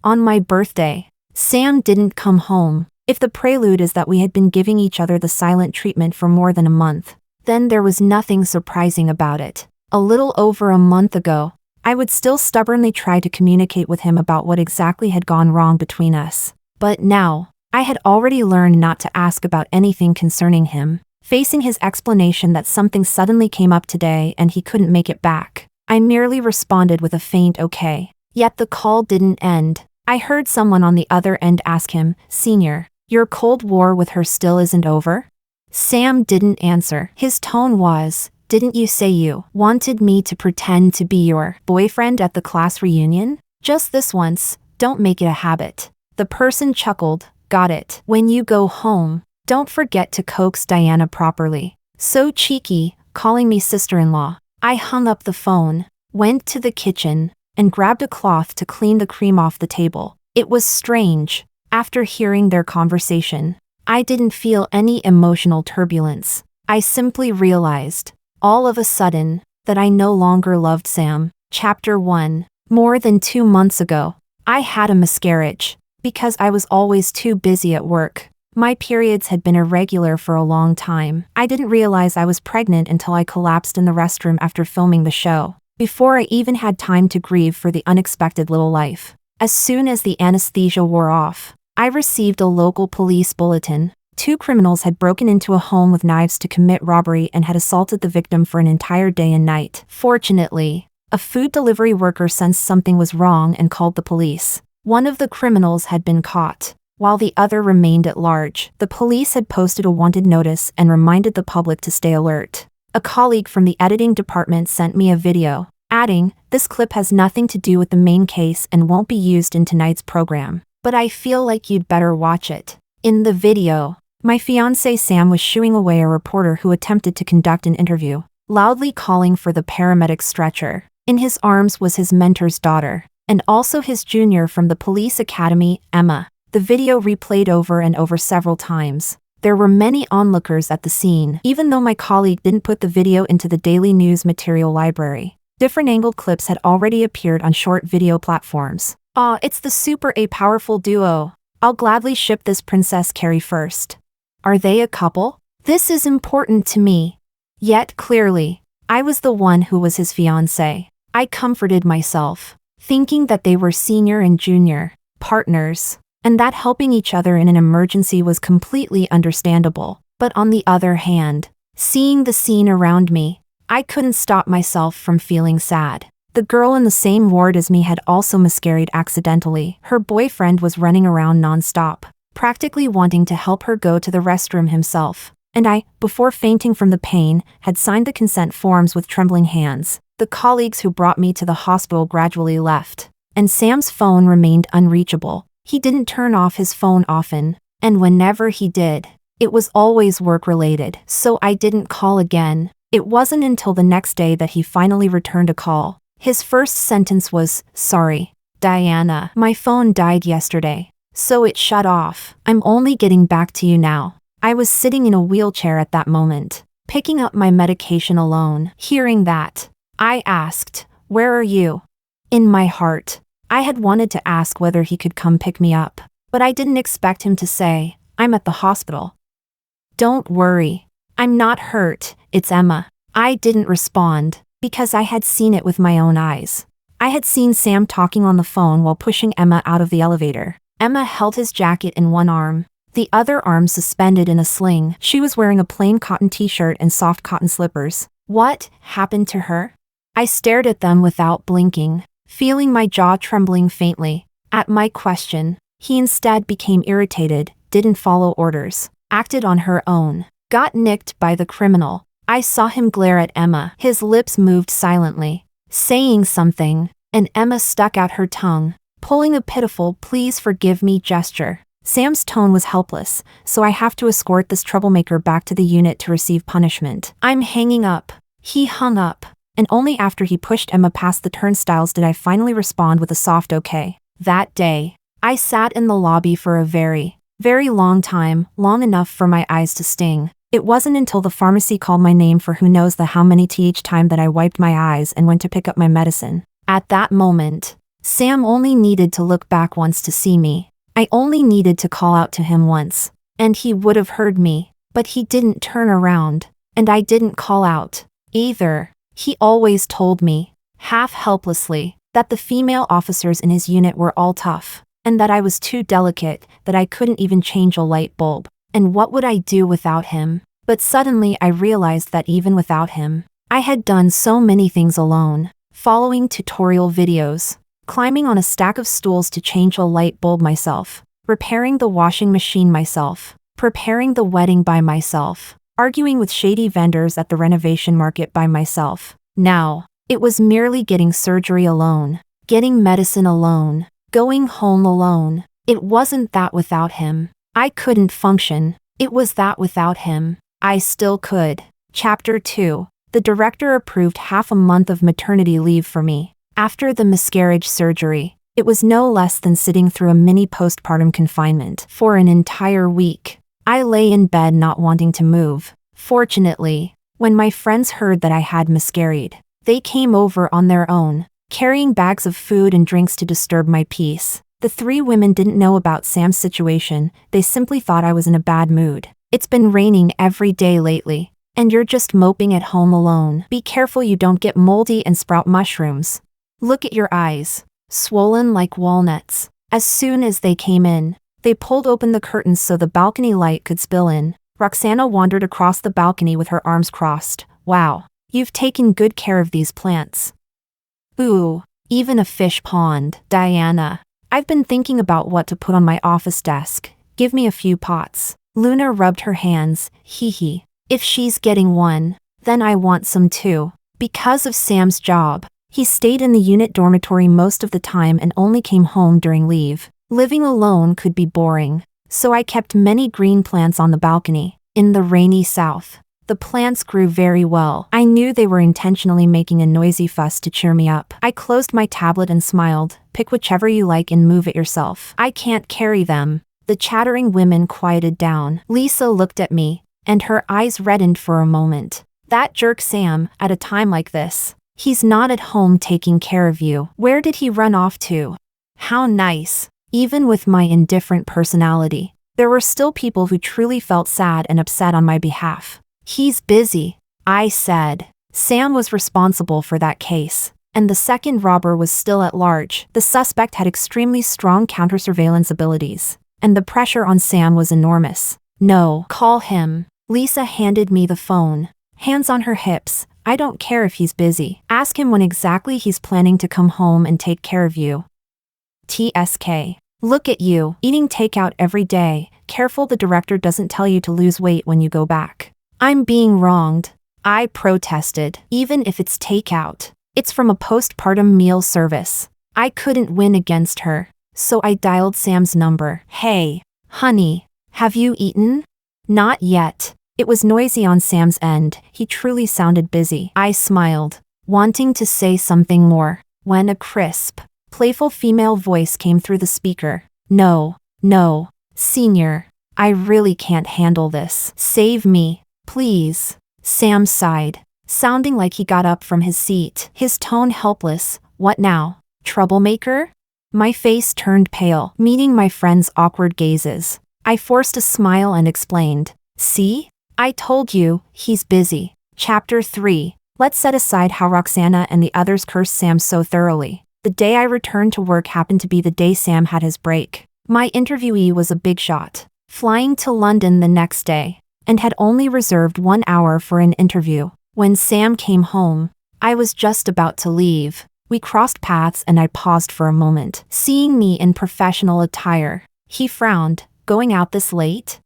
On my birthday. Sam didn't come home. If the prelude is that we had been giving each other the silent treatment for more than a month, then there was nothing surprising about it. A little over a month ago, I would still stubbornly try to communicate with him about what exactly had gone wrong between us. But now, I had already learned not to ask about anything concerning him. Facing his explanation that something suddenly came up today and he couldn't make it back, I merely responded with a faint okay. Yet the call didn't end. I heard someone on the other end ask him, "Senior, your Cold War with her still isn't over?" Sam didn't answer. His tone was, "Didn't you say you wanted me to pretend to be your boyfriend at the class reunion? Just this once, don't make it a habit." The person chuckled, "Got it. When you go home, don't forget to coax Diana properly." So cheeky, calling me sister-in-law. I hung up the phone, went to the kitchen, and grabbed a cloth to clean the cream off the table. It was strange. After hearing their conversation, I didn't feel any emotional turbulence. I simply realized, all of a sudden, that I no longer loved Sam. Chapter 1. More than 2 months ago, I had a miscarriage. Because I was always too busy at work, my periods had been irregular for a long time. I didn't realize I was pregnant until I collapsed in the restroom after filming the show, before I even had time to grieve for the unexpected little life. As soon as the anesthesia wore off, I received a local police bulletin. 2 criminals had broken into a home with knives to commit robbery and had assaulted the victim for an entire day and night. Fortunately, a food delivery worker sensed something was wrong and called the police. One of the criminals had been caught, while the other remained at large. The police had posted a wanted notice and reminded the public to stay alert. A colleague from the editing department sent me a video, adding, "This clip has nothing to do with the main case and won't be used in tonight's program, but I feel like you'd better watch it." In the video, my fiancé Sam was shooing away a reporter who attempted to conduct an interview, loudly calling for the paramedic stretcher. In his arms was his mentor's daughter, and also his junior from the police academy, Emma. The video replayed over and over several times. There were many onlookers at the scene, even though my colleague didn't put the video into the daily news material library. Different angled clips had already appeared on short video platforms. It's the super powerful duo. I'll gladly ship this Princess Carrie first. Are they a couple? This is important to me. Yet clearly, I was the one who was his fiancé. I comforted myself, thinking that they were senior and junior partners, and that helping each other in an emergency was completely understandable. But on the other hand, seeing the scene around me, I couldn't stop myself from feeling sad. The girl in the same ward as me had also miscarried accidentally. Her boyfriend was running around non-stop, practically wanting to help her go to the restroom himself. And I, before fainting from the pain, had signed the consent forms with trembling hands. The colleagues who brought me to the hospital gradually left, and Sam's phone remained unreachable. He didn't turn off his phone often, and whenever he did, it was always work-related, so I didn't call again. It wasn't until the next day that he finally returned a call. His first sentence was, "Sorry, Diana, my phone died yesterday, so it shut off. I'm only getting back to you now." I was sitting in a wheelchair at that moment, picking up my medication alone. Hearing that, I asked, "Where are you?" In my heart, I had wanted to ask whether he could come pick me up, but I didn't expect him to say, "I'm at the hospital." "Don't worry. I'm not hurt, it's Emma." I didn't respond, because I had seen it with my own eyes. I had seen Sam talking on the phone while pushing Emma out of the elevator. Emma held his jacket in one arm, the other arm suspended in a sling. She was wearing a plain cotton t-shirt and soft cotton slippers. What happened to her? I stared at them without blinking, feeling my jaw trembling faintly. At my question, he instead became irritated, didn't follow orders, acted on her own, got nicked by the criminal. I saw him glare at Emma. His lips moved silently, saying something, and Emma stuck out her tongue, pulling a pitiful "please forgive me" gesture. Sam's tone was helpless, so I have to escort this troublemaker back to the unit to receive punishment. I'm hanging up. He hung up, and only after he pushed Emma past the turnstiles did I finally respond with a soft okay. That day, I sat in the lobby for a very, very long time, long enough for my eyes to sting. It wasn't until the pharmacy called my name for who knows the how many th time that I wiped my eyes and went to pick up my medicine. At that moment, Sam only needed to look back once to see me. I only needed to call out to him once, and he would have heard me, but he didn't turn around, and I didn't call out either. He always told me, half helplessly, that the female officers in his unit were all tough, and that I was too delicate, that I couldn't even change a light bulb. And what would I do without him? But suddenly I realized that even without him, I had done so many things alone. Following tutorial videos, climbing on a stack of stools to change a light bulb myself, repairing the washing machine myself, preparing the wedding by myself, arguing with shady vendors at the renovation market by myself. Now, it was merely getting surgery alone, getting medicine alone, going home alone. It wasn't that without him I couldn't function, it was that without him I still could. Chapter 2. The director approved half a month of maternity leave for me. After the miscarriage surgery, it was no less than sitting through a mini postpartum confinement for an entire week. I lay in bed not wanting to move. Fortunately, when my friends heard that I had miscarried, they came over on their own, carrying bags of food and drinks to disturb my peace. The 3 women didn't know about Sam's situation, they simply thought I was in a bad mood. It's been raining every day lately, and you're just moping at home alone. Be careful you don't get moldy and sprout mushrooms. Look at your eyes, swollen like walnuts. As soon as they came in, they pulled open the curtains so the balcony light could spill in. Roxana wandered across the balcony with her arms crossed. Wow, you've taken good care of these plants. Ooh, even a fish pond. Diana, I've been thinking about what to put on my office desk. Give me a few pots. Luna rubbed her hands. Hee hee. If she's getting one, then I want some too. Because of Sam's job, he stayed in the unit dormitory most of the time and only came home during leave. Living alone could be boring, so I kept many green plants on the balcony. In the rainy south, the plants grew very well. I knew they were intentionally making a noisy fuss to cheer me up. I closed my tablet and smiled. Pick whichever you like and move it yourself. I can't carry them. The chattering women quieted down. Lisa looked at me, and her eyes reddened for a moment. That jerk Sam, at a time like this. He's not at home taking care of you. Where did he run off to? How nice. Even with my indifferent personality, there were still people who truly felt sad and upset on my behalf. He's busy, I said. Sam was responsible for that case, and the second robber was still at large. The suspect had extremely strong counter-surveillance abilities, and the pressure on Sam was enormous. No, call him. Lisa handed me the phone. Hands on her hips. I don't care if he's busy. Ask him when exactly he's planning to come home and take care of you. TSK. Look at you, eating takeout every day. Careful the director doesn't tell you to lose weight when you go back. I'm being wronged. I protested. Even if it's takeout, it's from a postpartum meal service. I couldn't win against her, so I dialed Sam's number. Hey, honey, have you eaten? Not yet. It was noisy on Sam's end. He truly sounded busy. I smiled, wanting to say something more, when a crisp, playful female voice came through the speaker. No, senior, I really can't handle this. Save me, please. Sam sighed, sounding like he got up from his seat, his tone helpless. What now? Troublemaker? My face turned pale, meeting my friend's awkward gazes. I forced a smile and explained. See? I told you, he's busy. Chapter 3. Let's set aside how Roxana and the others cursed Sam so thoroughly. The day I returned to work happened to be the day Sam had his break. My interviewee was a big shot, flying to London the next day, and had only reserved 1 hour for an interview. When Sam came home, I was just about to leave. We crossed paths and I paused for a moment. Seeing me in professional attire, he frowned. Going out this late?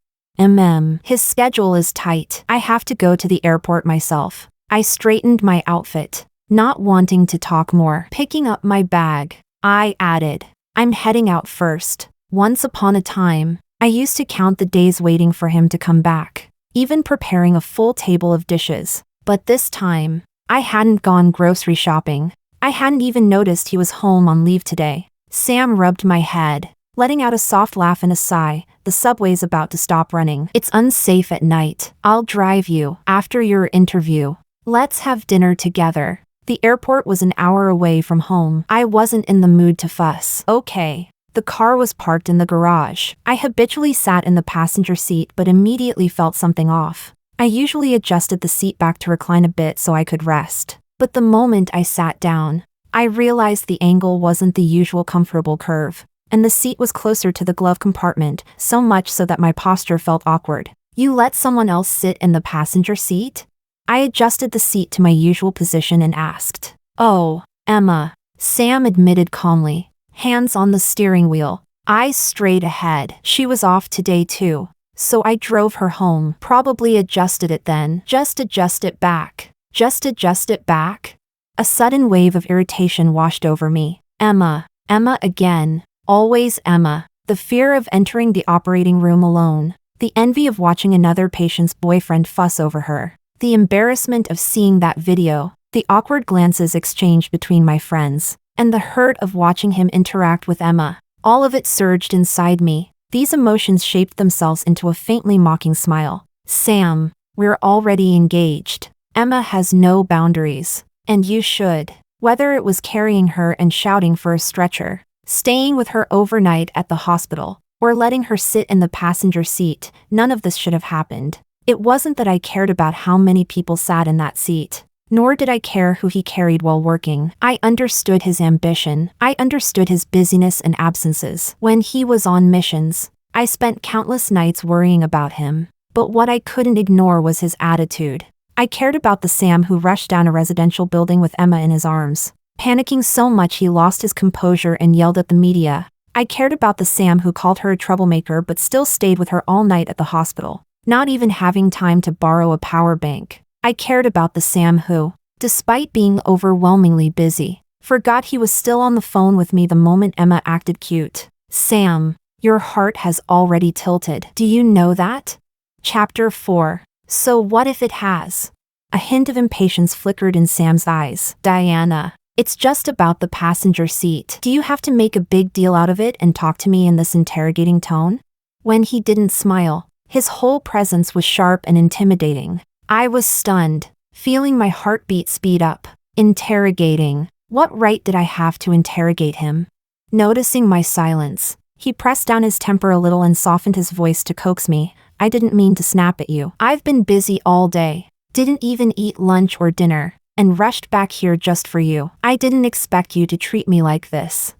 His schedule is tight. I have to go to the airport myself. I straightened my outfit, not wanting to talk more. Picking up my bag, I added, I'm heading out first. Once upon a time, I used to count the days waiting for him to come back, even preparing a full table of dishes. But this time, I hadn't gone grocery shopping. I hadn't even noticed he was home on leave today. Sam rubbed my head, letting out a soft laugh and a sigh. The subway's about to stop running. It's unsafe at night. I'll drive you. After your interview, let's have dinner together. The airport was an hour away from home. I wasn't in the mood to fuss. Okay. The car was parked in the garage. I habitually sat in the passenger seat but immediately felt something off. I usually adjusted the seat back to recline a bit so I could rest. But the moment I sat down, I realized the angle wasn't the usual comfortable curve, and the seat was closer to the glove compartment, so much so that my posture felt awkward. You let someone else sit in the passenger seat? I adjusted the seat to my usual position and asked. Oh, Emma, Sam admitted calmly, hands on the steering wheel, eyes straight ahead. She was off today too, so I drove her home. Probably adjusted it then. Just adjust it back. Just adjust it back? A sudden wave of irritation washed over me. Emma. Emma again. Always Emma. The fear of entering the operating room alone. The envy of watching another patient's boyfriend fuss over her. The embarrassment of seeing that video. The awkward glances exchanged between my friends. And the hurt of watching him interact with Emma. All of it surged inside me. These emotions shaped themselves into a faintly mocking smile. Sam, we're already engaged. Emma has no boundaries. And you should. Whether it was carrying her and shouting for a stretcher, staying with her overnight at the hospital, or letting her sit in the passenger seat, none of this should have happened. It wasn't that I cared about how many people sat in that seat. Nor did I care who he carried while working. I understood his ambition. I understood his busyness and absences. When he was on missions, I spent countless nights worrying about him. But what I couldn't ignore was his attitude. I cared about the Sam who rushed down a residential building with Emma in his arms, panicking so much he lost his composure and yelled at the media. I cared about the Sam who called her a troublemaker but still stayed with her all night at the hospital, not even having time to borrow a power bank. I cared about the Sam who, despite being overwhelmingly busy, forgot he was still on the phone with me the moment Emma acted cute. Sam, your heart has already tilted. Do you know that? Chapter 4. So what if it has? A hint of impatience flickered in Sam's eyes. Diana, it's just about the passenger seat. Do you have to make a big deal out of it and talk to me in this interrogating tone? When he didn't smile, his whole presence was sharp and intimidating. I was stunned, feeling my heartbeat speed up. Interrogating. What right did I have to interrogate him? Noticing my silence, he pressed down his temper a little and softened his voice to coax me. I didn't mean to snap at you. I've been busy all day, didn't even eat lunch or dinner, and rushed back here just for you. I didn't expect you to treat me like this.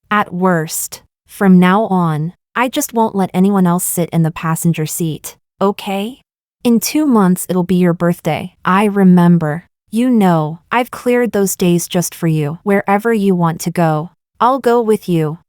At worst, from now on, I just won't let anyone else sit in the passenger seat, okay? In 2 months it'll be your birthday. I remember. You know, I've cleared those days just for you. Wherever you want to go, I'll go with you.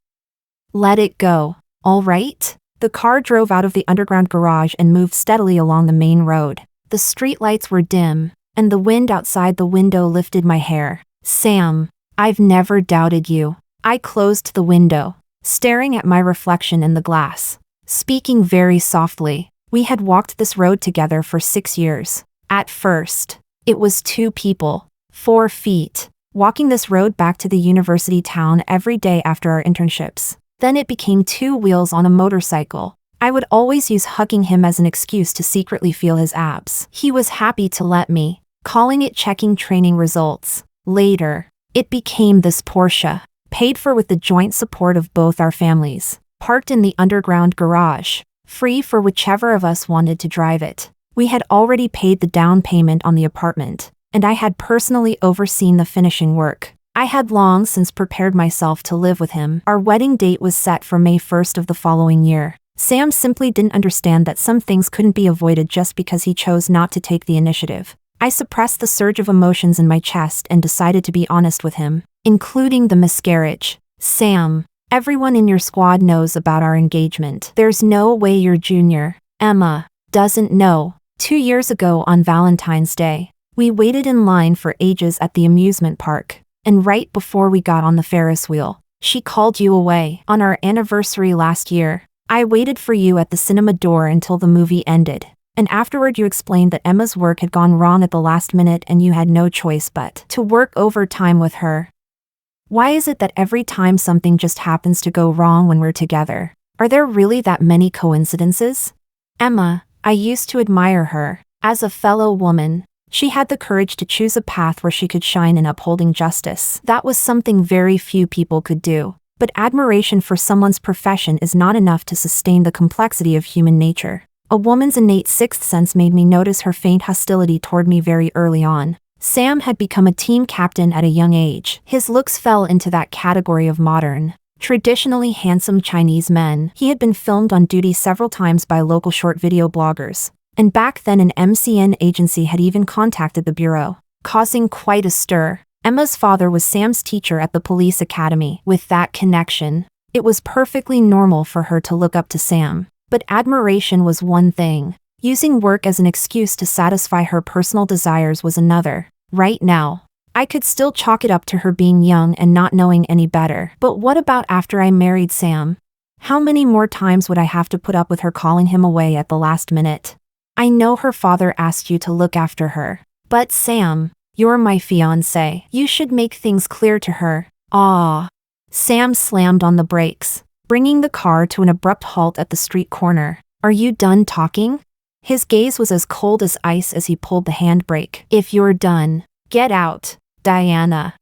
Let it go, all right? The car drove out of the underground garage and moved steadily along the main road. The streetlights were dim, and the wind outside the window lifted my hair. Sam, I've never doubted you. I closed the window, staring at my reflection in the glass. Speaking very softly, we had walked this road together for 6 years. At first, it was 2 people, 4 feet, walking this road back to the university town every day after our internships. Then it became 2 wheels on a motorcycle. I would always use hugging him as an excuse to secretly feel his abs. He was happy to let me, calling it checking training results. Later, it became this Porsche, paid for with the joint support of both our families, parked in the underground garage, free for whichever of us wanted to drive it. We had already paid the down payment on the apartment, and I had personally overseen the finishing work. I had long since prepared myself to live with him. Our wedding date was set for May 1st of the following year. Sam simply didn't understand that some things couldn't be avoided just because he chose not to take the initiative. I suppressed the surge of emotions in my chest and decided to be honest with him, including the miscarriage. Sam, everyone in your squad knows about our engagement. There's no way your junior, Emma, doesn't know. 2 years ago on Valentine's Day, we waited in line for ages at the amusement park, and right before we got on the Ferris wheel, she called you away. On our anniversary last year, I waited for you at the cinema door until the movie ended, and afterward you explained that Emma's work had gone wrong at the last minute and you had no choice but to work overtime with her. Why is it that every time something just happens to go wrong when we're together? Are there really that many coincidences? Emma, I used to admire her. As a fellow woman, She had the courage to choose a path where she could shine in upholding justice. That was something very few people could do. But admiration for someone's profession is not enough to sustain the complexity of human nature. A woman's innate sixth sense made me notice her faint hostility toward me very early on. Sam had become a team captain at a young age. His looks fell into that category of modern, traditionally handsome Chinese men. He had been filmed on duty several times by local short video bloggers. And back then an MCN agency had even contacted the bureau, causing quite a stir. Emma's father was Sam's teacher at the police academy. With that connection, it was perfectly normal for her to look up to Sam. But admiration was one thing. Using work as an excuse to satisfy her personal desires was another. Right now, I could still chalk it up to her being young and not knowing any better. But what about after I married Sam? How many more times would I have to put up with her calling him away at the last minute? I know her father asked you to look after her. But Sam, you're my fiancé. You should make things clear to her. Ah. Sam slammed on the brakes, bringing the car to an abrupt halt at the street corner. Are you done talking? His gaze was as cold as ice as he pulled the handbrake. If you're done, get out. Diana.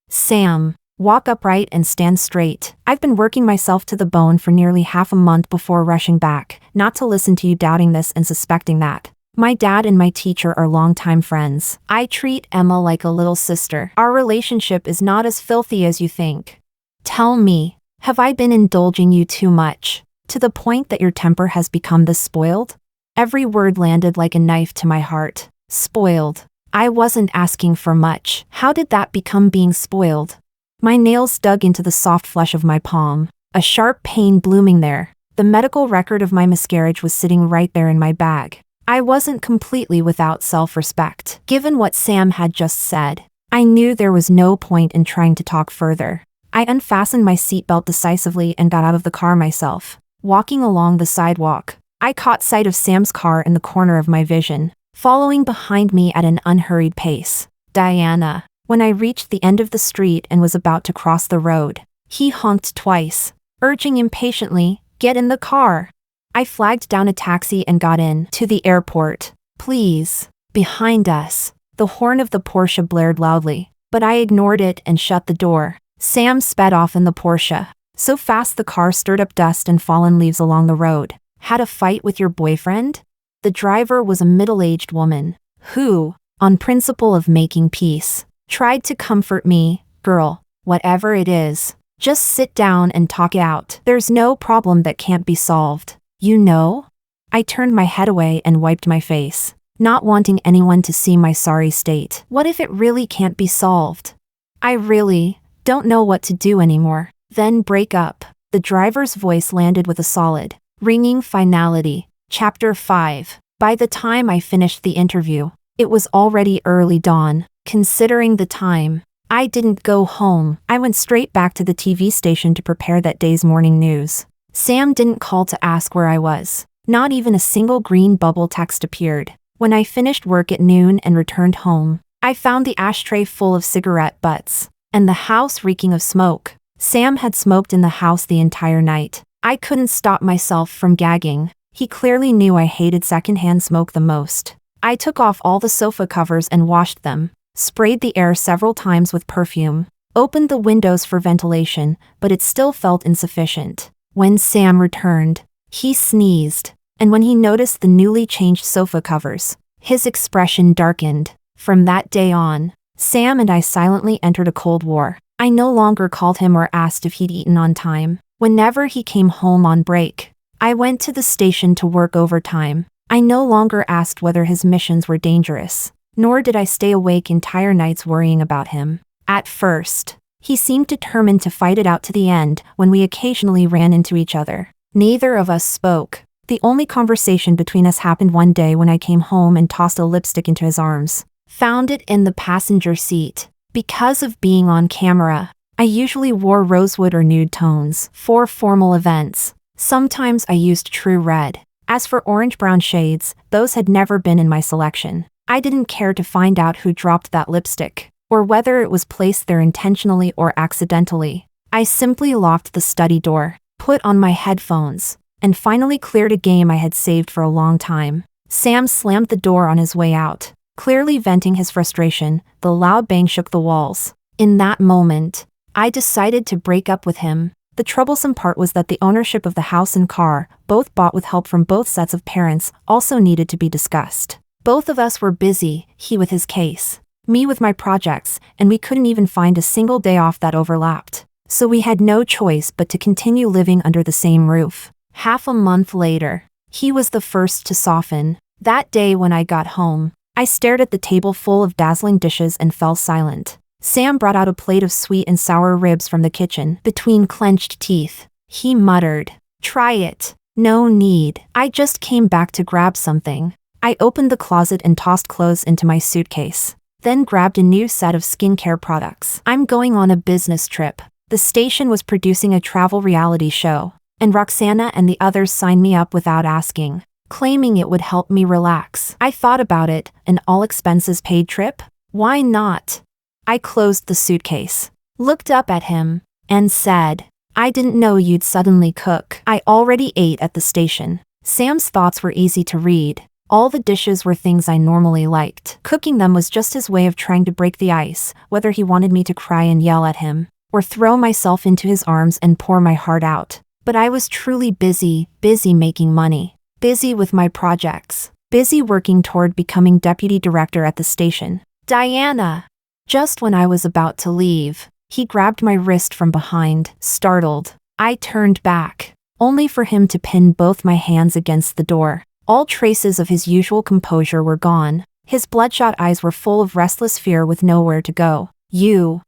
Sam. Walk upright and stand straight. I've been working myself to the bone for nearly half a month before rushing back, not to listen to you doubting this and suspecting that. My dad and my teacher are longtime friends. I treat Emma like a little sister. Our relationship is not as filthy as you think. Tell me, have I been indulging you too much, to the point that your temper has become this spoiled? Every word landed like a knife to my heart. Spoiled. I wasn't asking for much. How did that become being spoiled? My nails dug into the soft flesh of my palm, a sharp pain blooming there. The medical record of my miscarriage was sitting right there in my bag. I wasn't completely without self-respect. Given what Sam had just said, I knew there was no point in trying to talk further. I unfastened my seatbelt decisively and got out of the car myself. Walking along the sidewalk, I caught sight of Sam's car in the corner of my vision, following behind me at an unhurried pace. Diana. When I reached the end of the street and was about to cross the road, he honked twice, urging impatiently, "Get in the car." I flagged down a taxi and got in. To the airport. Please. Behind us. The horn of the Porsche blared loudly, but I ignored it and shut the door. Sam sped off in the Porsche, so fast the car stirred up dust and fallen leaves along the road. Had a fight with your boyfriend? The driver was a middle-aged woman, who, on principle of making peace, tried to comfort me. Girl, whatever it is, just sit down and talk it out. There's no problem that can't be solved. You know? I turned my head away and wiped my face, not wanting anyone to see my sorry state. What if it really can't be solved? I really don't know what to do anymore. Then break up. The driver's voice landed with a solid, ringing finality. Chapter 5. By the time I finished the interview, it was already early dawn. Considering the time, I didn't go home. I went straight back to the TV station to prepare that day's morning news. Sam didn't call to ask where I was. Not even a single green bubble text appeared. When I finished work at noon and returned home, I found the ashtray full of cigarette butts, and the house reeking of smoke. Sam had smoked in the house the entire night. I couldn't stop myself from gagging. He clearly knew I hated secondhand smoke the most. I took off all the sofa covers and washed them, sprayed the air several times with perfume, opened the windows for ventilation, but it still felt insufficient. When Sam returned, he sneezed, and when he noticed the newly changed sofa covers, his expression darkened. From that day on, Sam and I silently entered a cold war. I no longer called him or asked if he'd eaten on time. Whenever he came home on break, I went to the station to work overtime. I no longer asked whether his missions were dangerous, nor did I stay awake entire nights worrying about him. At first, he seemed determined to fight it out to the end when we occasionally ran into each other. Neither of us spoke. The only conversation between us happened one day when I came home and tossed a lipstick into his arms. Found it in the passenger seat. Because of being on camera, I usually wore rosewood or nude tones for formal events. Sometimes I used true red. As for orange-brown shades, those had never been in my selection. I didn't care to find out who dropped that lipstick, or whether it was placed there intentionally or accidentally. I simply locked the study door, put on my headphones, and finally cleared a game I had saved for a long time. Sam slammed the door on his way out, Clearly venting his frustration, the loud bang shook the walls. In that moment, I decided to break up with him. The troublesome part was that the ownership of the house and car, both bought with help from both sets of parents, also needed to be discussed. Both of us were busy, he with his case, me with my projects, and we couldn't even find a single day off that overlapped. So we had no choice but to continue living under the same roof. Half a month later, he was the first to soften. That day when I got home, I stared at the table full of dazzling dishes and fell silent. Sam brought out a plate of sweet and sour ribs from the kitchen. Between clenched teeth, he muttered, "Try it." "No need. I just came back to grab something." I opened the closet and tossed clothes into my suitcase, then grabbed a new set of skincare products. I'm going on a business trip. The station was producing a travel reality show, and Roxana and the others signed me up without asking, claiming it would help me relax. I thought about it, an all-expenses-paid trip? Why not? I closed the suitcase, looked up at him, and said, "I didn't know you'd suddenly cook." I already ate at the station. Sam's thoughts were easy to read. All the dishes were things I normally liked. Cooking them was just his way of trying to break the ice, whether he wanted me to cry and yell at him, or throw myself into his arms and pour my heart out. But I was truly busy making money, busy with my projects, busy working toward becoming deputy director at the station. "Diana!" Just when I was about to leave, he grabbed my wrist from behind, startled. I turned back, only for him to pin both my hands against the door. All traces of his usual composure were gone. His bloodshot eyes were full of restless fear with nowhere to go. "You.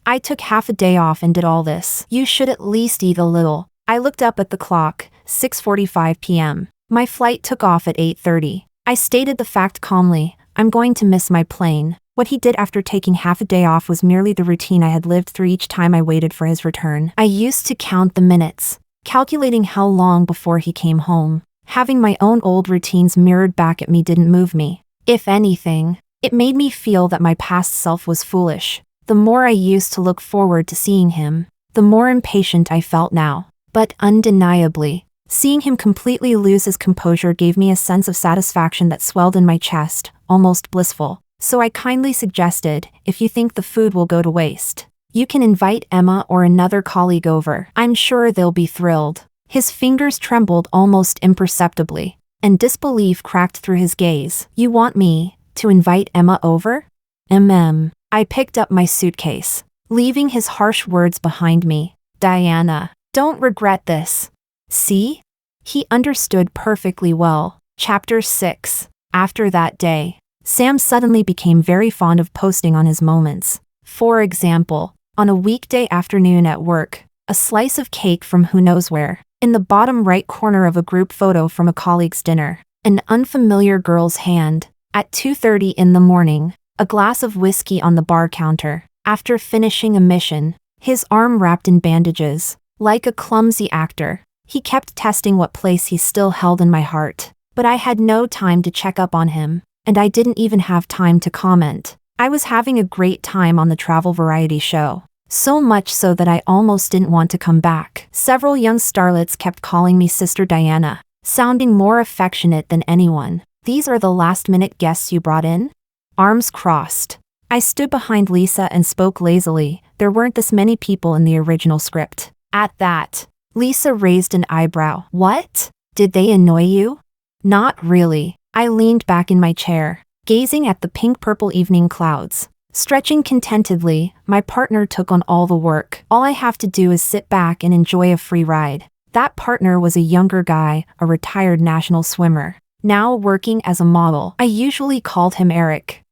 I took half a day off and did all this. You should at least eat a little." I looked up at the clock, 6:45 p.m. My flight took off at 8:30. I stated the fact calmly, "I'm going to miss my plane." What he did after taking half a day off was merely the routine I had lived through each time I waited for his return. I used to count the minutes, calculating how long before he came home. Having my own old routines mirrored back at me didn't move me. If anything, it made me feel that my past self was foolish. The more I used to look forward to seeing him, the more impatient I felt now. But undeniably, seeing him completely lose his composure gave me a sense of satisfaction that swelled in my chest, almost blissful. So I kindly suggested, "If you think the food will go to waste, you can invite Emma or another colleague over. I'm sure they'll be thrilled." His fingers trembled almost imperceptibly, and disbelief cracked through his gaze. "You want me to invite Emma over?" I picked up my suitcase, leaving his harsh words behind me. "Diana, don't regret this. See?" He understood perfectly well. Chapter 6. After that day, Sam suddenly became very fond of posting on his moments. For example, on a weekday afternoon at work, a slice of cake from who knows where, in the bottom right corner of a group photo from a colleague's dinner, an unfamiliar girl's hand, at 2:30 in the morning, a glass of whiskey on the bar counter, after finishing a mission, his arm wrapped in bandages. Like a clumsy actor, he kept testing what place he still held in my heart. But I had no time to check up on him, and I didn't even have time to comment. I was having a great time on the travel variety show. So much so that I almost didn't want to come back. Several young starlets kept calling me Sister Diana, sounding more affectionate than anyone. "These are the last-minute guests you brought in?" Arms crossed, I stood behind Lisa and spoke lazily. There weren't this many people in the original script. At that, Lisa raised an eyebrow. "What? Did they annoy you?" "Not really." I leaned back in my chair, gazing at the pink-purple evening clouds. Stretching contentedly, my partner took on all the work. All I have to do is sit back and enjoy a free ride. That partner was a younger guy, a retired national swimmer, now working as a model. I usually called him Eric.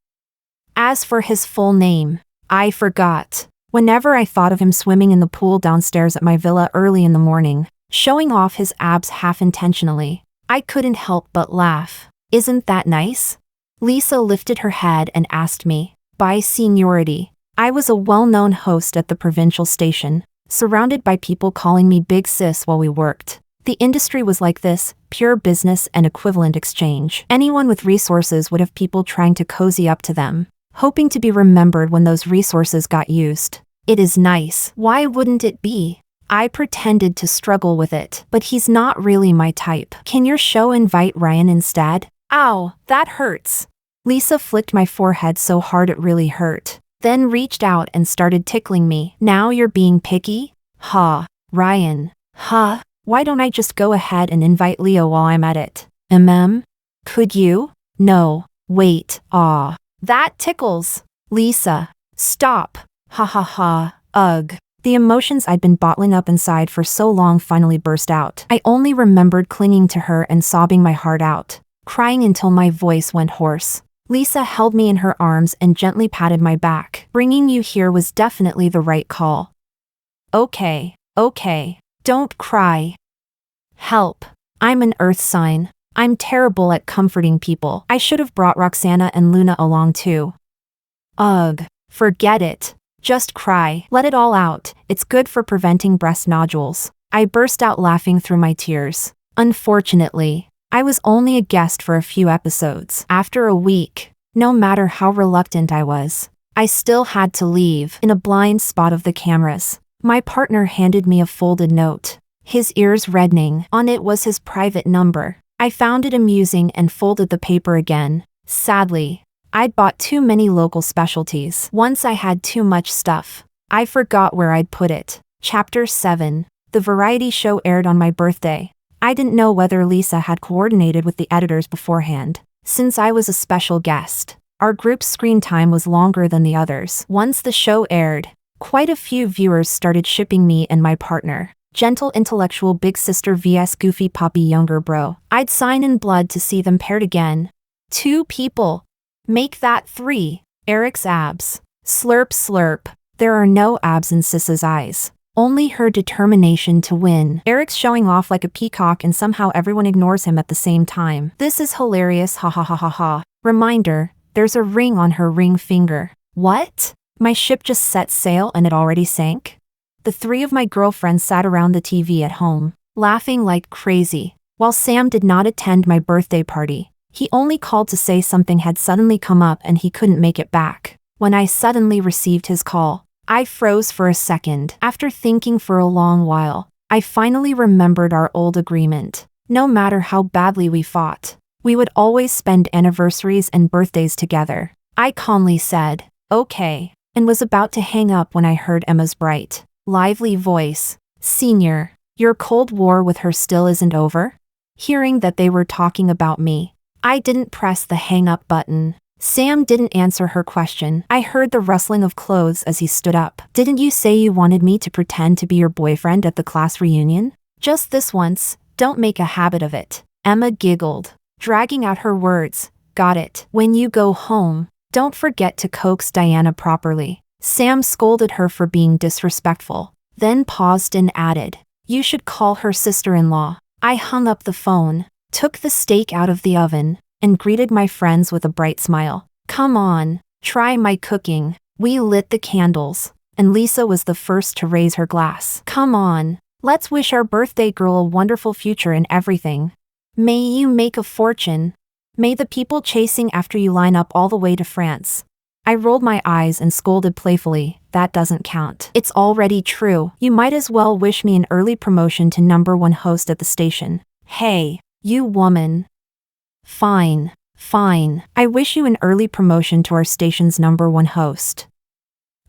As for his full name, I forgot. Whenever I thought of him swimming in the pool downstairs at my villa early in the morning, showing off his abs half-intentionally, I couldn't help but laugh. "Isn't that nice?" Lisa lifted her head and asked me. By seniority, I was a well-known host at the provincial station, surrounded by people calling me Big Sis while we worked. The industry was like this, pure business and equivalent exchange. Anyone with resources would have people trying to cozy up to them, hoping to be remembered when those resources got used. It is nice. Why wouldn't it be? I pretended to struggle with it, but he's not really my type. "Can your show invite Ryan instead?" "Ow, that hurts." Lisa flicked my forehead so hard it really hurt, then reached out and started tickling me. Now you're being picky? Ha. Ryan. Ha. Why don't I just go ahead and invite Leo while I'm at it? Could you? No. Wait. Aw. That tickles. Lisa. Stop. Ha ha ha. Ugh. The emotions I'd been bottling up inside for so long finally burst out. I only remembered clinging to her and sobbing my heart out, crying until my voice went hoarse. Lisa held me in her arms and gently patted my back. Bringing you here was definitely the right call. Okay. Don't cry. Help. I'm an earth sign. I'm terrible at comforting people. I should have brought Roxana and Luna along too. Ugh. Forget it. Just cry. Let it all out. It's good for preventing breast nodules. I burst out laughing through my tears. Unfortunately, I was only a guest for a few episodes. After a week, no matter how reluctant I was, I still had to leave. In a blind spot of the cameras, my partner handed me a folded note, his ears reddening. On it was his private number. I found it amusing and folded the paper again. Sadly, I'd bought too many local specialties. Once I had too much stuff, I forgot where I'd put it. Chapter 7. The variety show aired on my birthday. I didn't know whether Lisa had coordinated with the editors beforehand. Since I was a special guest, our group's screen time was longer than the others. Once the show aired, quite a few viewers started shipping me and my partner. Gentle intellectual big sister vs goofy poppy younger bro. I'd sign in blood to see them paired again. 2 people. Make that 3. Eric's abs. Slurp slurp. There are no abs in Sis's eyes. Only her determination to win. Eric's showing off like a peacock and somehow everyone ignores him at the same time. This is hilarious, ha ha ha ha ha. Reminder, there's a ring on her ring finger. What? My ship just set sail and it already sank? The 3 of my girlfriends sat around the TV at home, laughing like crazy. While Sam did not attend my birthday party, he only called to say something had suddenly come up and he couldn't make it back. When I suddenly received his call, I froze for a second. After thinking for a long while, I finally remembered our old agreement. No matter how badly we fought, we would always spend anniversaries and birthdays together. I calmly said, okay, and was about to hang up when I heard Emma's bright, lively voice. Senior, your Cold War with her still isn't over? Hearing that they were talking about me, I didn't press the hang up button. Sam didn't answer her question. I heard the rustling of clothes as he stood up. Didn't you say you wanted me to pretend to be your boyfriend at the class reunion? Just this once, don't make a habit of it. Emma giggled, dragging out her words. Got it. When you go home, don't forget to coax Diana properly. Sam scolded her for being disrespectful, then paused and added, you should call her sister-in-law. I hung up the phone, took the steak out of the oven, and greeted my friends with a bright smile. Come on, try my cooking. We lit the candles, and Lisa was the first to raise her glass. Come on, let's wish our birthday girl a wonderful future in everything. May you make a fortune. May the people chasing after you line up all the way to France. I rolled my eyes and scolded playfully, that doesn't count. It's already true. You might as well wish me an early promotion to #1 host at the station. Hey, you woman. Fine. I wish you an early promotion to our station's #1 host.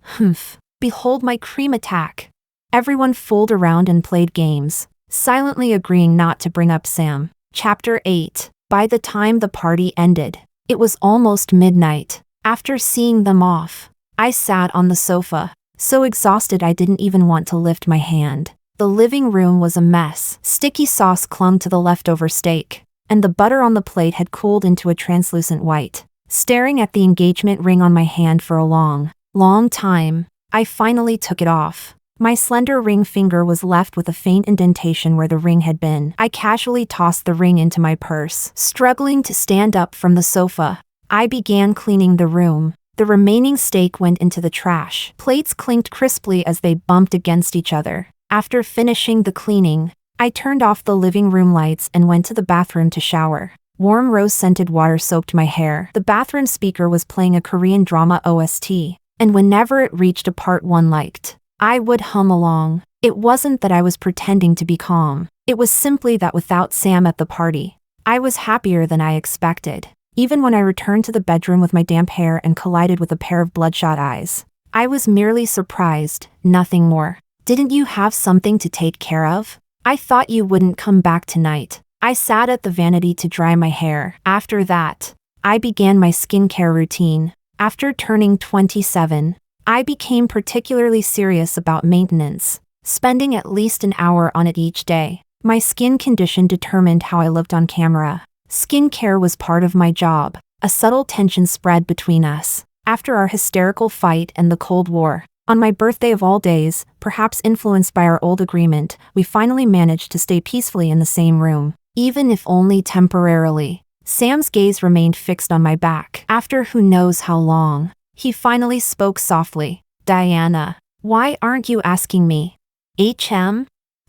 Humph. Behold my cream attack. Everyone fooled around and played games, silently agreeing not to bring up Sam. Chapter 8. By the time the party ended, it was almost midnight. After seeing them off, I sat on the sofa, so exhausted I didn't even want to lift my hand. The living room was a mess. Sticky sauce clung to the leftover steak, and the butter on the plate had cooled into a translucent white. Staring at the engagement ring on my hand for a long time, I finally took it off. My slender ring finger was left with a faint indentation where the ring had been. I casually tossed the ring into my purse. Struggling to stand up from the sofa, I began cleaning the room. The remaining steak went into the trash. Plates clinked crisply as they bumped against each other. After finishing the cleaning, I turned off the living room lights and went to the bathroom to shower. Warm rose-scented water soaked my hair. The bathroom speaker was playing a Korean drama OST, and whenever it reached a part one liked, I would hum along. It wasn't that I was pretending to be calm. It was simply that without Sam at the party, I was happier than I expected. even when I returned to the bedroom with my damp hair and collided with a pair of bloodshot eyes. I was merely surprised, nothing more. Didn't you have something to take care of? I thought you wouldn't come back tonight. I sat at the vanity to dry my hair. After that, I began my skincare routine. After turning 27, I became particularly serious about maintenance, spending at least an hour on it each day. My skin condition determined how I looked on camera. Skincare was part of my job. A subtle tension spread between us. After our hysterical fight and the Cold War, on my birthday of all days, perhaps influenced by our old agreement, we finally managed to stay peacefully in the same room, even if only temporarily. Sam's gaze remained fixed on my back. After who knows how long, he finally spoke softly. Diana, why aren't you asking me?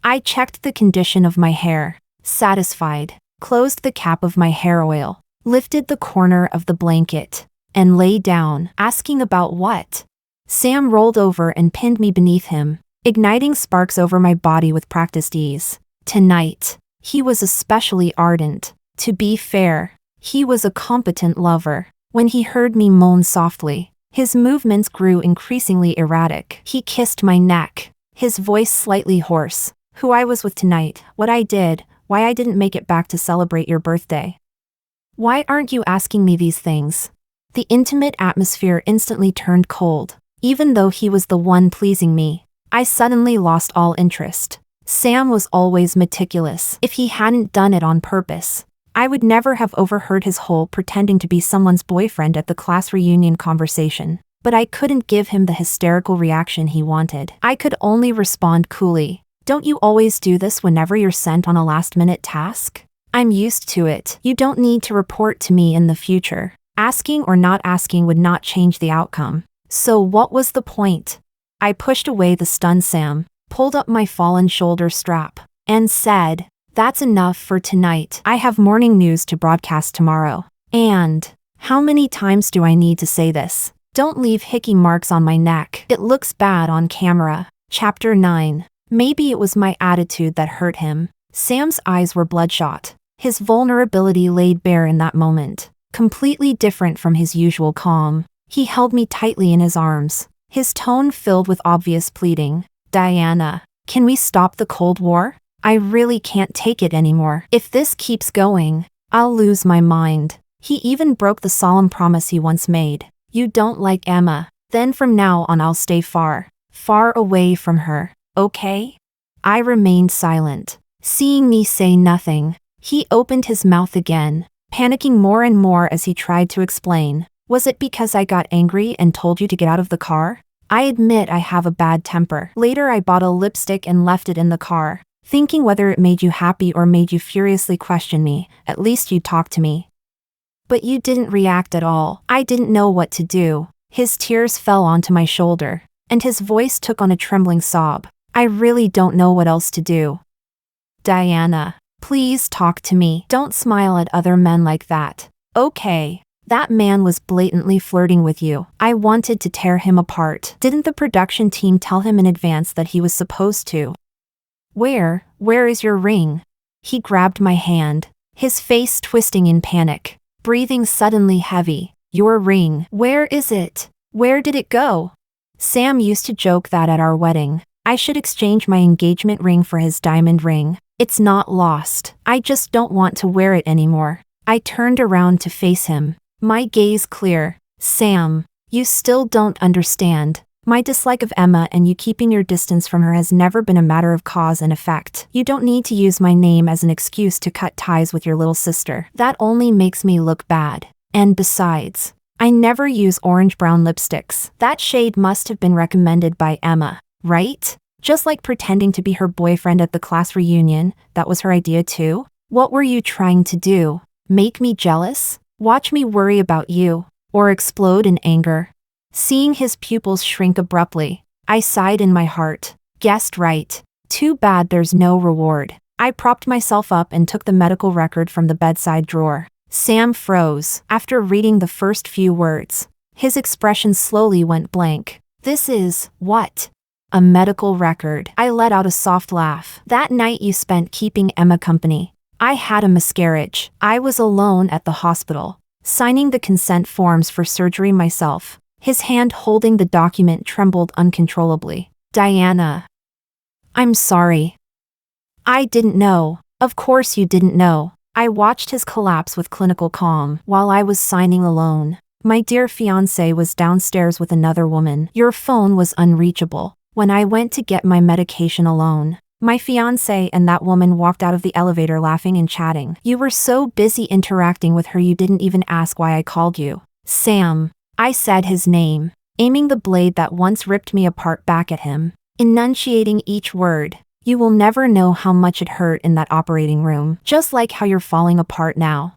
I checked the condition of my hair, satisfied, closed the cap of my hair oil, lifted the corner of the blanket, and lay down, asking about what? Sam rolled over and pinned me beneath him, igniting sparks over my body with practiced ease. Tonight, he was especially ardent. To be fair, he was a competent lover. When he heard me moan softly, his movements grew increasingly erratic. He kissed my neck, his voice slightly hoarse. Who I was with tonight, what I did, why I didn't make it back to celebrate your birthday. Why aren't you asking me these things? The intimate atmosphere instantly turned cold. Even though he was the one pleasing me, I suddenly lost all interest. Sam was always meticulous. If he hadn't done it on purpose, I would never have overheard his whole pretending to be someone's boyfriend at the class reunion conversation. But I couldn't give him the hysterical reaction he wanted. I could only respond coolly. Don't you always do this whenever you're sent on a last-minute task? I'm used to it. You don't need to report to me in the future. Asking or not asking would not change the outcome. So what was the point? I pushed away the stunned Sam, pulled up my fallen shoulder strap, and said, that's enough for tonight. I have morning news to broadcast tomorrow. And how many times do I need to say this? Don't leave hickey marks on my neck. It looks bad on camera. Chapter 9. Maybe it was my attitude that hurt him. Sam's eyes were bloodshot. His vulnerability laid bare in that moment, completely different from his usual calm. He held me tightly in his arms, his tone filled with obvious pleading. Diana, can we stop the Cold War? I really can't take it anymore. If this keeps going, I'll lose my mind. He even broke the solemn promise he once made. You don't like Emma. Then from now on I'll stay far, far away from her. Okay? I remained silent. Seeing me say nothing, he opened his mouth again, panicking more and more as he tried to explain. Was it because I got angry and told you to get out of the car? I admit I have a bad temper. Later I bought a lipstick and left it in the car, thinking whether it made you happy or made you furiously question me, at least you'd talk to me. But you didn't react at all. I didn't know what to do. His tears fell onto my shoulder, and his voice took on a trembling sob. I really don't know what else to do. Diana, please talk to me. Don't smile at other men like that. Okay. That man was blatantly flirting with you. I wanted to tear him apart. Didn't the production team tell him in advance that he was supposed to? Where is your ring? He grabbed my hand, his face twisting in panic, breathing suddenly heavy. Your ring. Where is it? Where did it go? Sam used to joke that at our wedding, I should exchange my engagement ring for his diamond ring. It's not lost. I just don't want to wear it anymore. I turned around to face him, my gaze clear. Sam, you still don't understand. My dislike of Emma and you keeping your distance from her has never been a matter of cause and effect. You don't need to use my name as an excuse to cut ties with your little sister. That only makes me look bad. And besides, I never use orange-brown lipsticks. That shade must have been recommended by Emma, right? Just like pretending to be her boyfriend at the class reunion, that was her idea too? What were you trying to do? Make me jealous? Watch me worry about you? Or explode in anger? Seeing his pupils shrink abruptly, I sighed in my heart. Guessed right. Too bad there's no reward. I propped myself up and took the medical record from the bedside drawer. Sam froze. After reading the first few words, his expression slowly went blank. This is, what? A medical record. I let out a soft laugh. That night you spent keeping Emma company. I had a miscarriage. I was alone at the hospital. signing the consent forms for surgery myself. His hand holding the document trembled uncontrollably. Diana. I'm sorry. I didn't know. Of course you didn't know. I watched his collapse with clinical calm while I was signing alone. My dear fiancé was downstairs with another woman. Your phone was unreachable. When I went to get my medication alone, my fiancé and that woman walked out of the elevator laughing and chatting. You were so busy interacting with her you didn't even ask why I called you. Sam. I said his name, aiming the blade that once ripped me apart back at him, enunciating each word. You will never know how much it hurt in that operating room, just like how you're falling apart now.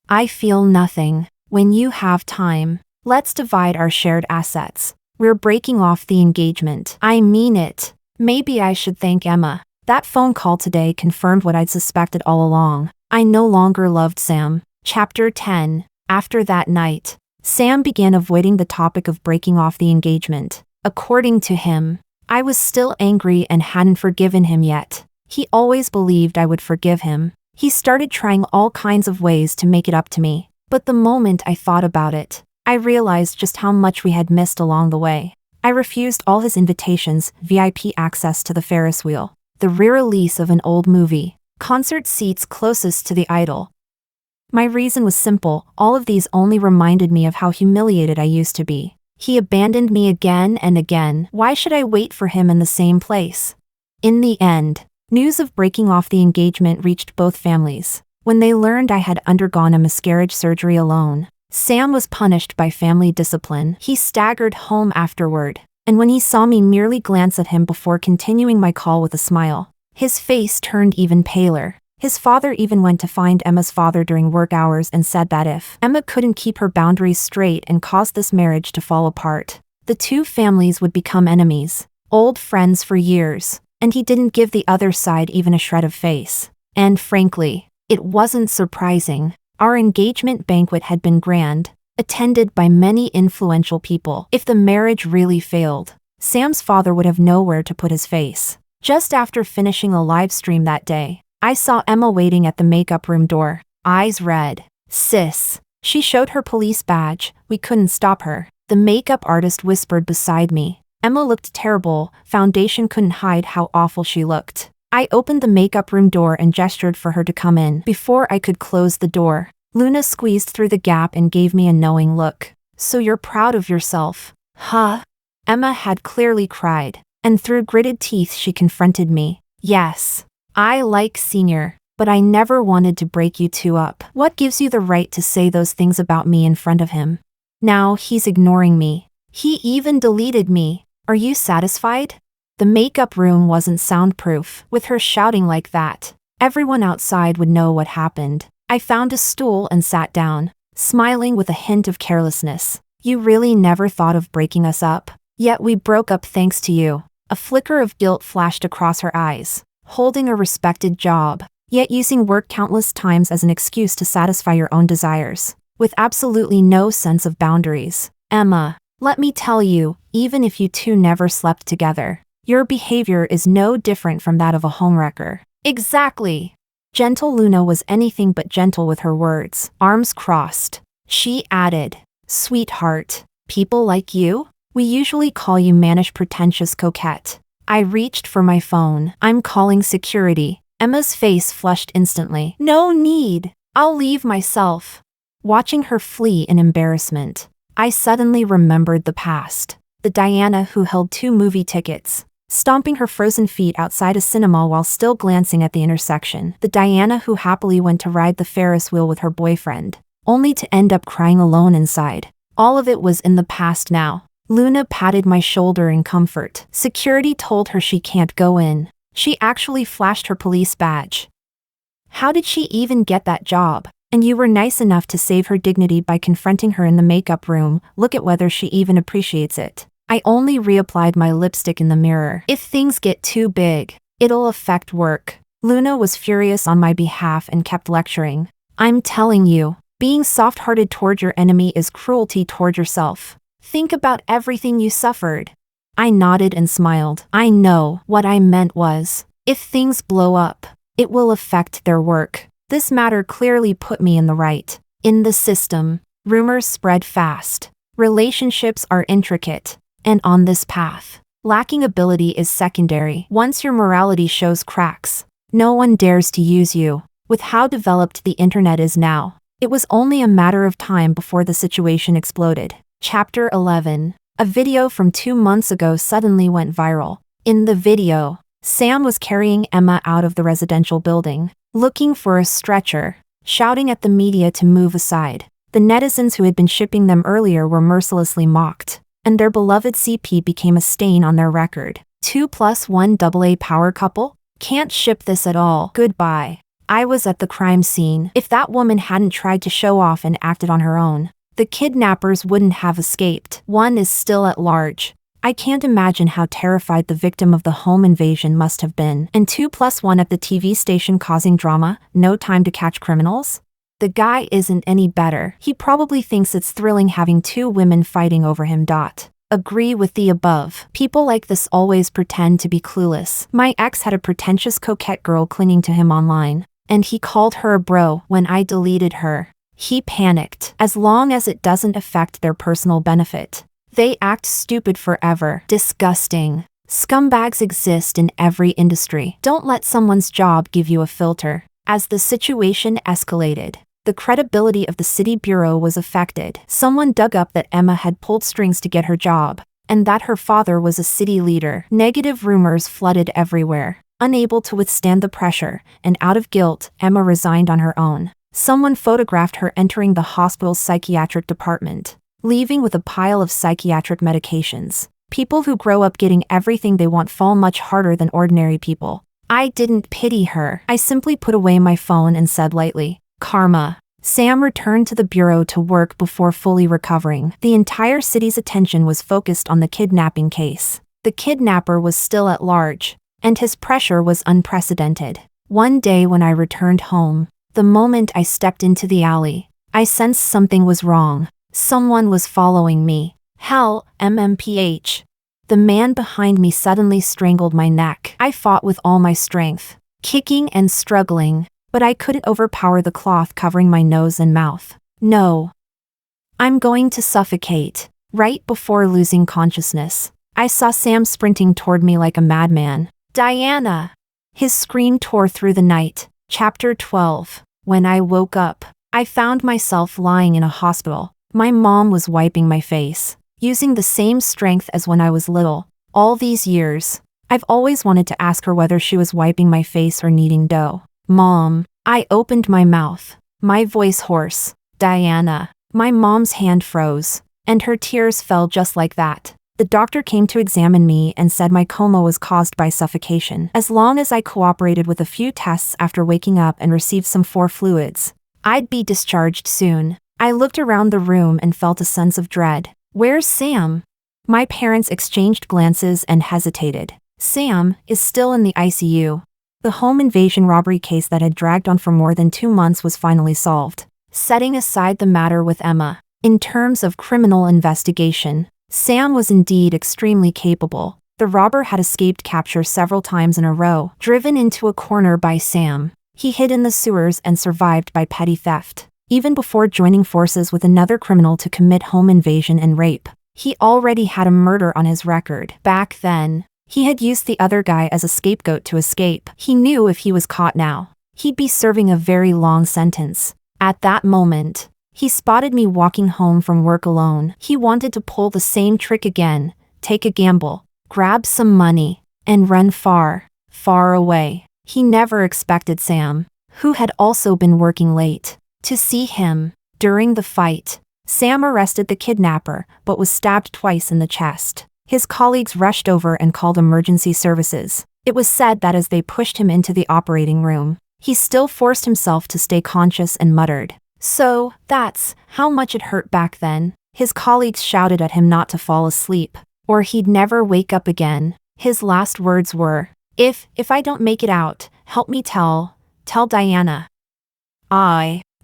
I feel nothing. When you have time, let's divide our shared assets. We're breaking off the engagement. I mean it. Maybe I should thank Emma. That phone call today confirmed what I'd suspected all along. I no longer loved Sam. Chapter 10. After that night, Sam began avoiding the topic of breaking off the engagement. According to him, I was still angry and hadn't forgiven him yet. He always believed I would forgive him. He started trying all kinds of ways to make it up to me. But the moment I thought about it, I realized just how much we had missed along the way. I refused all his invitations, VIP access to the Ferris wheel, the re-release of an old movie, concert seats closest to the idol. My reason was simple. All of these only reminded me of how humiliated I used to be. He abandoned me again and again. Why should I wait for him in the same place? In the end, news of breaking off the engagement reached both families. When they learned I had undergone a miscarriage surgery alone, Sam was punished by family discipline. He staggered home afterward, and when he saw me merely glance at him before continuing my call with a smile, his face turned even paler. His father even went to find Emma's father during work hours and said that if Emma couldn't keep her boundaries straight and caused this marriage to fall apart, the two families would become enemies, old friends for years, and he didn't give the other side even a shred of face. And frankly, it wasn't surprising. Our engagement banquet had been grand, attended by many influential people. If the marriage really failed, Sam's father would have nowhere to put his face. Just after finishing a live stream that day, I saw Emma waiting at the makeup room door, eyes red. Sis. She showed her police badge. We couldn't stop her. The makeup artist whispered beside me. Emma looked terrible. Foundation couldn't hide how awful she looked. I opened the makeup room door and gestured for her to come in. Before I could close the door, Luna squeezed through the gap and gave me a knowing look. So you're proud of yourself, huh? Emma had clearly cried, and through gritted teeth she confronted me. Yes. I like Senior, but I never wanted to break you two up. What gives you the right to say those things about me in front of him? Now he's ignoring me. He even deleted me. Are you satisfied? The makeup room wasn't soundproof. With her shouting like that, everyone outside would know what happened. I found a stool and sat down, smiling with a hint of carelessness. You really never thought of breaking us up? Yet we broke up thanks to you. A flicker of guilt flashed across her eyes. Holding a respected job, yet using work countless times as an excuse to satisfy your own desires, with absolutely no sense of boundaries. Emma, let me tell you, even if you two never slept together, your behavior is no different from that of a homewrecker. Exactly. Gentle Luna was anything but gentle with her words. Arms crossed, she added, sweetheart, people like you? We usually call you mannish pretentious coquette. I reached for my phone. I'm calling security. Emma's face flushed instantly. No need. I'll leave myself. Watching her flee in embarrassment, I suddenly remembered the past. The Diana who held 2 movie tickets, stomping her frozen feet outside a cinema while still glancing at the intersection. The Diana who happily went to ride the Ferris wheel with her boyfriend, only to end up crying alone inside. All of it was in the past now. Luna patted my shoulder in comfort. Security told her she can't go in. She actually flashed her police badge. How did she even get that job? And you were nice enough to save her dignity by confronting her in the makeup room. Look at whether she even appreciates it. I only reapplied my lipstick in the mirror. If things get too big, it'll affect work. Luna was furious on my behalf and kept lecturing. I'm telling you, being soft-hearted toward your enemy is cruelty toward yourself. Think about everything you suffered. I nodded and smiled. I know. What I meant was, if things blow up, it will affect their work. This matter clearly put me in the right. In the system, rumors spread fast. Relationships are intricate. And on this path, lacking ability is secondary. Once your morality shows cracks, no one dares to use you. With how developed the internet is now, it was only a matter of time before the situation exploded. Chapter 11. A video from 2 months ago suddenly went viral. In the video, Sam was carrying Emma out of the residential building, looking for a stretcher, shouting at the media to move aside. The netizens who had been shipping them earlier were mercilessly mocked, and their beloved CP became a stain on their record. 2+1 AA power couple? Can't ship this at all. Goodbye. I was at the crime scene. If that woman hadn't tried to show off and acted on her own, the kidnappers wouldn't have escaped. One is still at large. I can't imagine how terrified the victim of the home invasion must have been. And 2+1 at the TV station causing drama, no time to catch criminals? The guy isn't any better. He probably thinks it's thrilling having 2 women fighting over him. Agree with the above. People like this always pretend to be clueless. My ex had a pretentious coquette girl clinging to him online, and he called her a bro when I deleted her. He panicked. As long as it doesn't affect their personal benefit, they act stupid forever. Disgusting. Scumbags exist in every industry. Don't let someone's job give you a filter. As the situation escalated, the credibility of the city bureau was affected. Someone dug up that Emma had pulled strings to get her job, and that her father was a city leader. Negative rumors flooded everywhere. Unable to withstand the pressure, and out of guilt, Emma resigned on her own. Someone photographed her entering the hospital's psychiatric department, leaving with a pile of psychiatric medications. People who grow up getting everything they want fall much harder than ordinary people. I didn't pity her. I simply put away my phone and said lightly, "Karma." Sam returned to the bureau to work before fully recovering. The entire city's attention was focused on the kidnapping case. The kidnapper was still at large, and his pressure was unprecedented. One day when I returned home, the moment I stepped into the alley, I sensed something was wrong. Someone was following me. Hell, MMPH. The man behind me suddenly strangled my neck. I fought with all my strength, kicking and struggling, but I couldn't overpower the cloth covering my nose and mouth. No. I'm going to suffocate. Right before losing consciousness, I saw Sam sprinting toward me like a madman. Diana! His scream tore through the night. Chapter 12. When I woke up, I found myself lying in a hospital. My mom was wiping my face, using the same strength as when I was little. All these years, I've always wanted to ask her whether she was wiping my face or kneading dough. Mom. I opened my mouth, my voice hoarse. Diana. My mom's hand froze, and her tears fell just like that. The doctor came to examine me and said my coma was caused by suffocation. As long as I cooperated with a few tests after waking up and received some 4 fluids, I'd be discharged soon. I looked around the room and felt a sense of dread. Where's Sam? My parents exchanged glances and hesitated. Sam is still in the ICU. The home invasion robbery case that had dragged on for more than 2 months was finally solved. Setting aside the matter with Emma, in terms of criminal investigation, Sam was indeed extremely capable. The robber had escaped capture several times in a row. Driven into a corner by Sam, he hid in the sewers and survived by petty theft. Even before joining forces with another criminal to commit home invasion and rape, he already had a murder on his record. Back then, he had used the other guy as a scapegoat to escape. He knew if he was caught now, he'd be serving a very long sentence. At that moment, he spotted me walking home from work alone. He wanted to pull the same trick again, take a gamble, grab some money, and run far, far away. He never expected Sam, who had also been working late, to see him. During the fight, Sam arrested the kidnapper but was stabbed twice in the chest. His colleagues rushed over and called emergency services. It was said that as they pushed him into the operating room, he still forced himself to stay conscious and muttered, "So, that's how much it hurt back then." His colleagues shouted at him not to fall asleep, or he'd never wake up again. His last words were, If I don't make it out, help me tell Diana."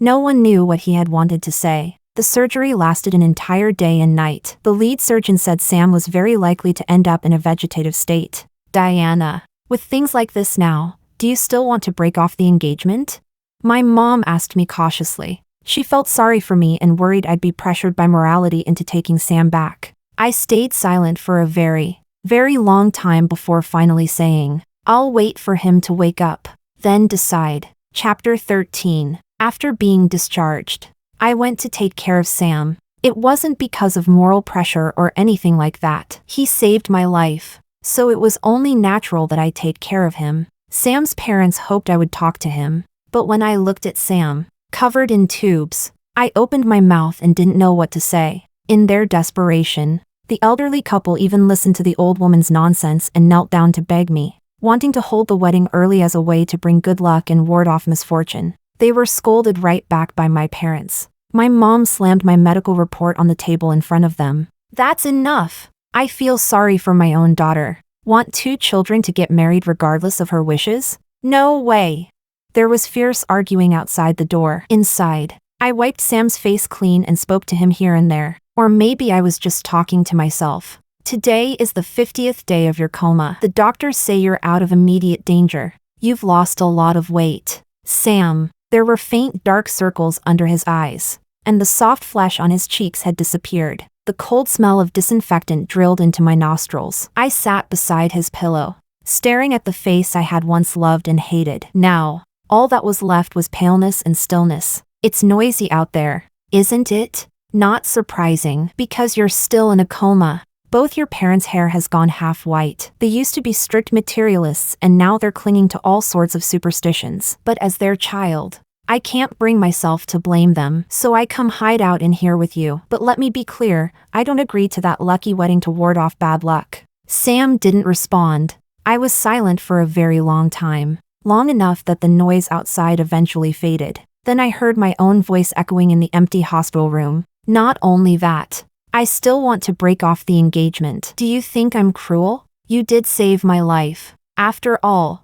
No one knew what he had wanted to say. The surgery lasted an entire day and night. The lead surgeon said Sam was very likely to end up in a vegetative state. Diana. With things like this now, do you still want to break off the engagement? My mom asked me cautiously. She felt sorry for me and worried I'd be pressured by morality into taking Sam back. I stayed silent for a very, very long time before finally saying, "I'll wait for him to wake up, then decide." Chapter 13. After being discharged, I went to take care of Sam. It wasn't because of moral pressure or anything like that. He saved my life, so it was only natural that I take care of him. Sam's parents hoped I would talk to him, but when I looked at Sam, covered in tubes, I opened my mouth and didn't know what to say. In their desperation, the elderly couple even listened to the old woman's nonsense and knelt down to beg me, wanting to hold the wedding early as a way to bring good luck and ward off misfortune. They were scolded right back by my parents. My mom slammed my medical report on the table in front of them. "That's enough. I feel sorry for my own daughter. Want 2 children to get married regardless of her wishes? No way." There was fierce arguing outside the door. Inside, I wiped Sam's face clean and spoke to him here and there. Or maybe I was just talking to myself. "Today is the 50th day of your coma. The doctors say you're out of immediate danger. You've lost a lot of weight." Sam, there were faint dark circles under his eyes, and the soft flesh on his cheeks had disappeared. The cold smell of disinfectant drilled into my nostrils. I sat beside his pillow, staring at the face I had once loved and hated. Now, all that was left was paleness and stillness. "It's noisy out there, isn't it? Not surprising, because you're still in a coma. Both your parents' hair has gone half white. They used to be strict materialists and now they're clinging to all sorts of superstitions. But as their child, I can't bring myself to blame them, so I come hide out in here with you. But let me be clear, I don't agree to that lucky wedding to ward off bad luck." Sam didn't respond. I was silent for a very long time, long enough that the noise outside eventually faded. Then I heard my own voice echoing in the empty hospital room. "Not only that, I still want to break off the engagement. Do you think I'm cruel? You did save my life, after all."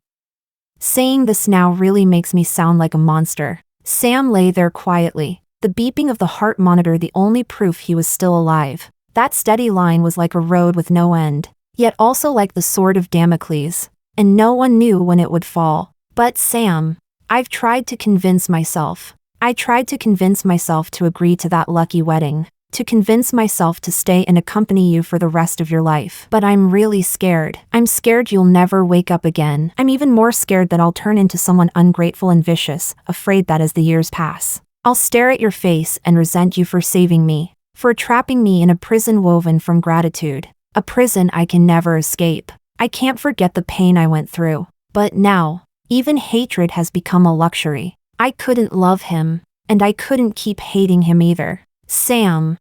Saying this now really makes me sound like a monster. Sam lay there quietly, the beeping of the heart monitor the only proof he was still alive. That steady line was like a road with no end, yet also like the sword of Damocles, and no one knew when it would fall. But Sam, I've tried to convince myself. I tried to convince myself to agree to that lucky wedding, to convince myself to stay and accompany you for the rest of your life. But I'm really scared. I'm scared you'll never wake up again. I'm even more scared that I'll turn into someone ungrateful and vicious, afraid that as the years pass, I'll stare at your face and resent you for saving me, for trapping me in a prison woven from gratitude, a prison I can never escape. I can't forget the pain I went through. But now, even hatred has become a luxury. I couldn't love him, and I couldn't keep hating him either. Sam.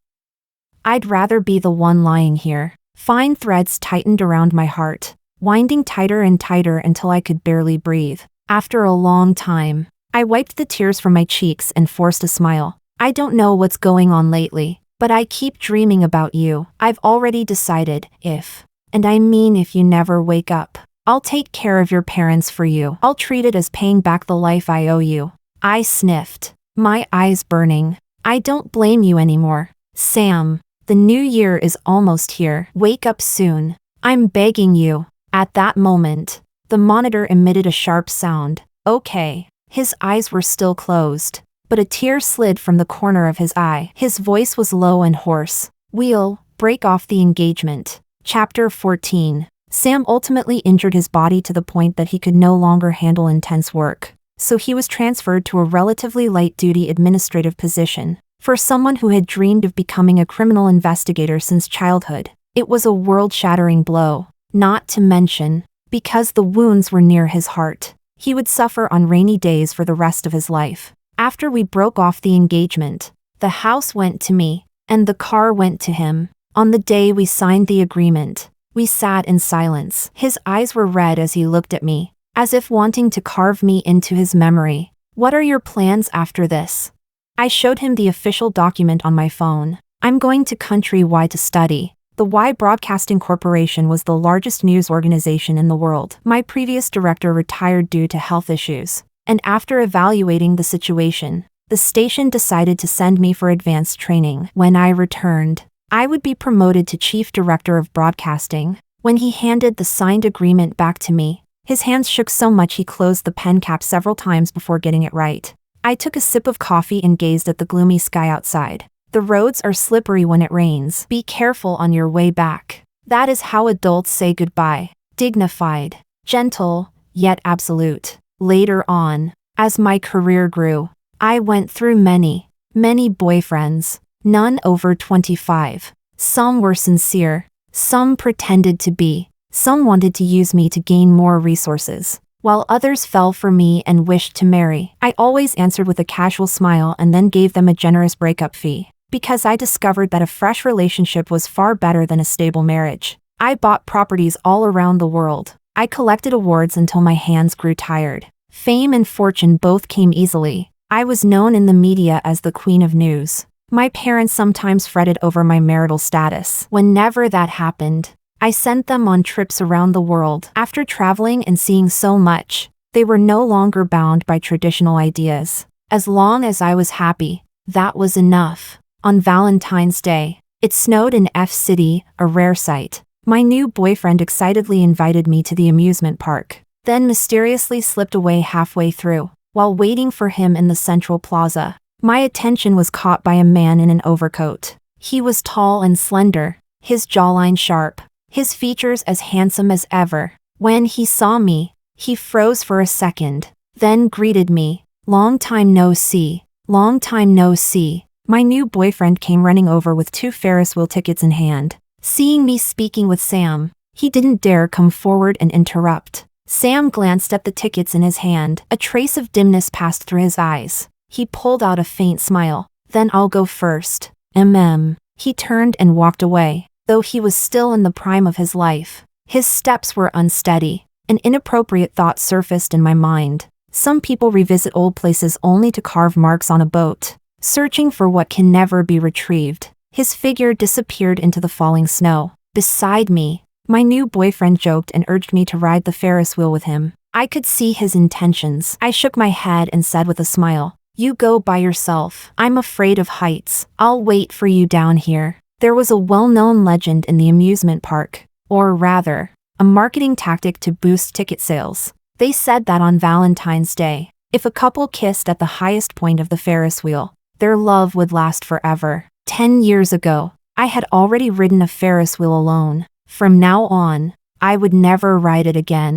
I'd rather be the one lying here. Fine threads tightened around my heart, winding tighter and tighter until I could barely breathe. After a long time, I wiped the tears from my cheeks and forced a smile. "I don't know what's going on lately, but I keep dreaming about you. I've already decided, and I mean if you never wake up, I'll take care of your parents for you. I'll treat it as paying back the life I owe you." I sniffed, my eyes burning. "I don't blame you anymore. Sam, the new year is almost here. Wake up soon. I'm begging you." At that moment, the monitor emitted a sharp sound. "Okay." His eyes were still closed, but a tear slid from the corner of his eye. His voice was low and hoarse. "We'll break off the engagement." Chapter 14. Sam ultimately injured his body to the point that he could no longer handle intense work, so he was transferred to a relatively light-duty administrative position. For someone who had dreamed of becoming a criminal investigator since childhood, it was a world-shattering blow. Not to mention, because the wounds were near his heart, he would suffer on rainy days for the rest of his life. After we broke off the engagement, the house went to me, and the car went to him. On the day we signed the agreement, we sat in silence. His eyes were red as he looked at me, as if wanting to carve me into his memory. "What are your plans after this?" I showed him the official document on my phone. "I'm going to Country Y to study." The Y Broadcasting Corporation was the largest news organization in the world. My previous director retired due to health issues, and after evaluating the situation, the station decided to send me for advanced training. When I returned, I would be promoted to Chief Director of Broadcasting. When he handed the signed agreement back to me, his hands shook so much he closed the pen cap several times before getting it right. I took a sip of coffee and gazed at the gloomy sky outside. The roads are slippery when it rains. Be careful on your way back. That is how adults say goodbye. Dignified, gentle, yet absolute. Later on, as my career grew, I went through many boyfriends, none over 25. Some were sincere, some pretended to be, some wanted to use me to gain more resources, while others fell for me and wished to marry. I always answered with a casual smile and then gave them a generous breakup fee, because I discovered that a fresh relationship was far better than a stable marriage. I bought properties all around the world. I collected awards until my hands grew tired. Fame and fortune both came easily. I was known in the media as the Queen of News. My parents sometimes fretted over my marital status. Whenever that happened, I sent them on trips around the world. After traveling and seeing so much, they were no longer bound by traditional ideas. As long as I was happy, that was enough. On Valentine's Day, it snowed in F City, a rare sight. My new boyfriend excitedly invited me to the amusement park, then mysteriously slipped away halfway through. While waiting for him in the Central Plaza, my attention was caught by a man in an overcoat. He was tall and slender, his jawline sharp, his features as handsome as ever. When he saw me, he froze for a second, then greeted me. Long time no see. Long time no see. My new boyfriend came running over with 2 Ferris wheel tickets in hand. Seeing me speaking with Sam, he didn't dare come forward and interrupt. Sam glanced at the tickets in his hand. A trace of dimness passed through his eyes. He pulled out a faint smile. Then I'll go first. He turned and walked away. Though he was still in the prime of his life, his steps were unsteady. An inappropriate thought surfaced in my mind. Some people revisit old places only to carve marks on a boat, searching for what can never be retrieved. His figure disappeared into the falling snow. Beside me, my new boyfriend joked and urged me to ride the Ferris wheel with him. I could see his intentions. I shook my head and said with a smile, "You go by yourself. I'm afraid of heights. I'll wait for you down here." There was a well-known legend in the amusement park, or rather, a marketing tactic to boost ticket sales. They said that on Valentine's Day, if a couple kissed at the highest point of the Ferris wheel, their love would last forever. 10 years ago, I had already ridden a Ferris wheel alone. From now on, I would never ride it again.